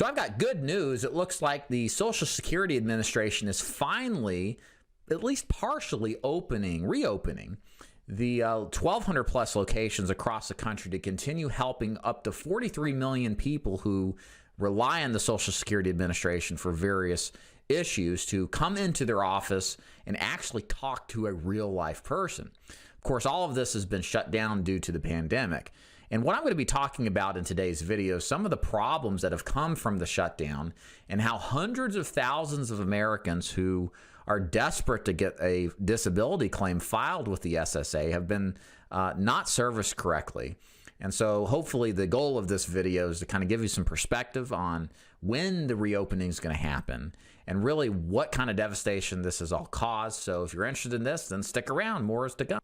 So I've got good news. It looks like the Social Security Administration is finally, at least partially reopening the 1,200 plus locations across the country to continue helping up to 43 million people who rely on the Social Security Administration for various issues to come into their office and actually talk to a real life person. Of course, all of this has been shut down due to the pandemic. And what I'm going to be talking about in today's video, some of the problems that have come from the shutdown and how hundreds of thousands of Americans who are desperate to get a disability claim filed with the SSA have been not serviced correctly. And so hopefully the goal of this video is to kind of give you some perspective on when the reopening is going to happen and really what kind of devastation this has all caused. So if you're interested in this, then stick around. More is to come.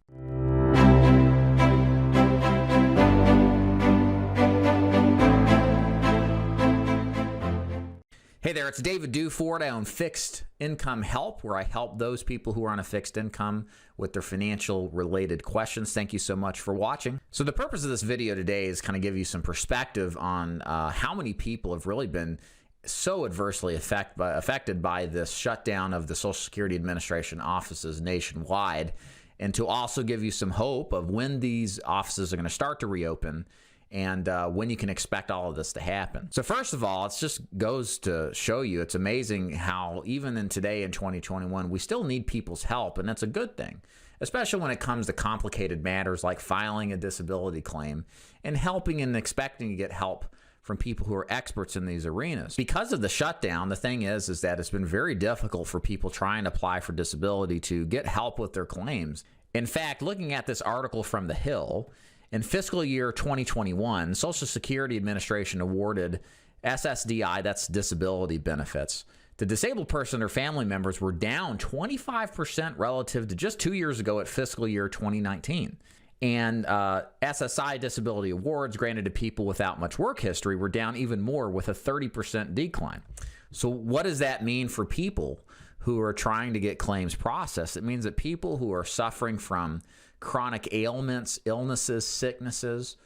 Hey there, it's David Duford. I own Fixed Income Help, where I help those people who are on a fixed income with their financial related questions. Thank you so much for watching. So the purpose of this video today is kind of give you some perspective on how many people have really been so adversely affected by this shutdown of the Social Security Administration offices nationwide, and to also give you some hope of when these offices are going to start to reopen and when you can expect all of this to happen. So first of all, it just goes to show you it's amazing how even in today in 2021, we still need people's help, and that's a good thing, especially when it comes to complicated matters like filing a disability claim and helping and expecting to get help from people who are experts in these arenas. Because of the shutdown, the thing is that it's been very difficult for people trying to apply for disability to get help with their claims. In fact, looking at this article from The Hill, in fiscal year 2021, Social Security Administration awarded SSDI, that's disability benefits, to disabled person or family members were down 25% relative to just 2 years ago at fiscal year 2019. And SSI disability awards granted to people without much work history were down even more with a 30% decline. So what does that mean for people who are trying to get claims processed? It means that people who are suffering from chronic ailments, illnesses, sicknesses,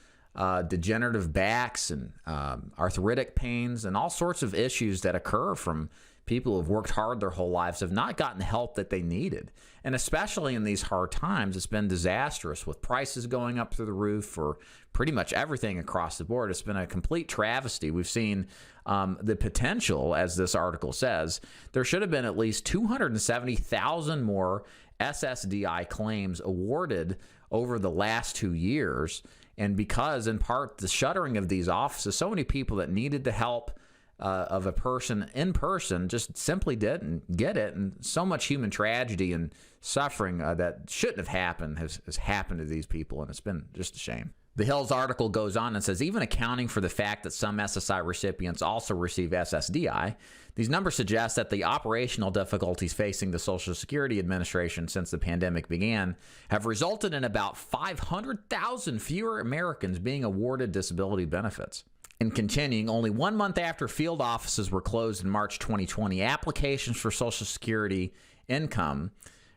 degenerative backs and arthritic pains and all sorts of issues that occur from people who have worked hard their whole lives have not gotten the help that they needed. And especially in these hard times, it's been disastrous with prices going up through the roof for pretty much everything across the board. It's been a complete travesty. We've seen the potential, as this article says, there should have been at least 270,000 more SSDI claims awarded over the last 2 years. And because, in part, the shuttering of these offices, so many people that needed the help of a person in person just simply didn't get it. And so much human tragedy and suffering that shouldn't have happened has happened to these people, and it's been just a shame. The Hill's article goes on and says, even accounting for the fact that some SSI recipients also receive SSDI, these numbers suggest that the operational difficulties facing the Social Security Administration since the pandemic began have resulted in about 500,000 fewer Americans being awarded disability benefits. And continuing, only 1 month after field offices were closed in March 2020, applications for Social Security income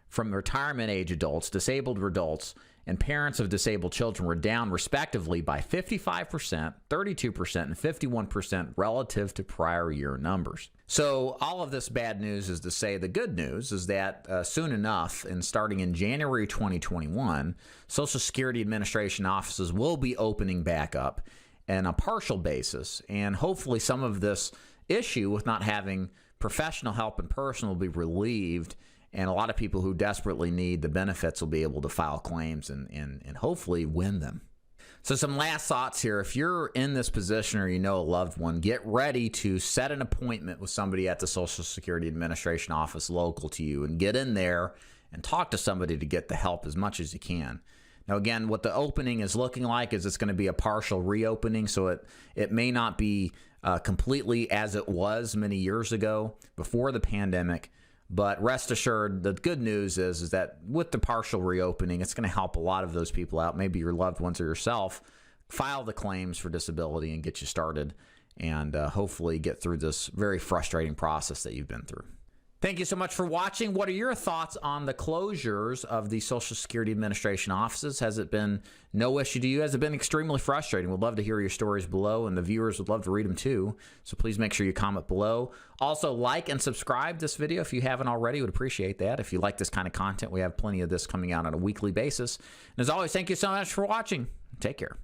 from retirement age adults, disabled adults, and parents of disabled children were down respectively by 55%, 32%, and 51% relative to prior year numbers. So all of this bad news is to say the good news is that soon enough, and starting in January 2021, Social Security Administration offices will be opening back up on a partial basis, and hopefully some of this issue with not having professional help in person will be relieved, and a lot of people who desperately need the benefits will be able to file claims and hopefully win them. So some last thoughts here. If you're in this position or you know a loved one, get ready to set an appointment with somebody at the Social Security Administration office local to you and get in there and talk to somebody to get the help as much as you can. Now, again, what the opening is looking like is it's going to be a partial reopening, so it may not be completely as it was many years ago before the pandemic. But rest assured, the good news is that with the partial reopening, it's going to help a lot of those people out, maybe your loved ones or yourself, file the claims for disability and get you started and hopefully get through this very frustrating process that you've been through. Thank you so much for watching. What are your thoughts on the closures of the Social Security Administration offices? Has it been no issue to you? Has it been extremely frustrating? We'd love to hear your stories below, and the viewers would love to read them too. So please make sure you comment below. Also, like and subscribe this video if you haven't already. Would appreciate that. If you like this kind of content, we have plenty of this coming out on a weekly basis. And as always, thank you so much for watching. Take care.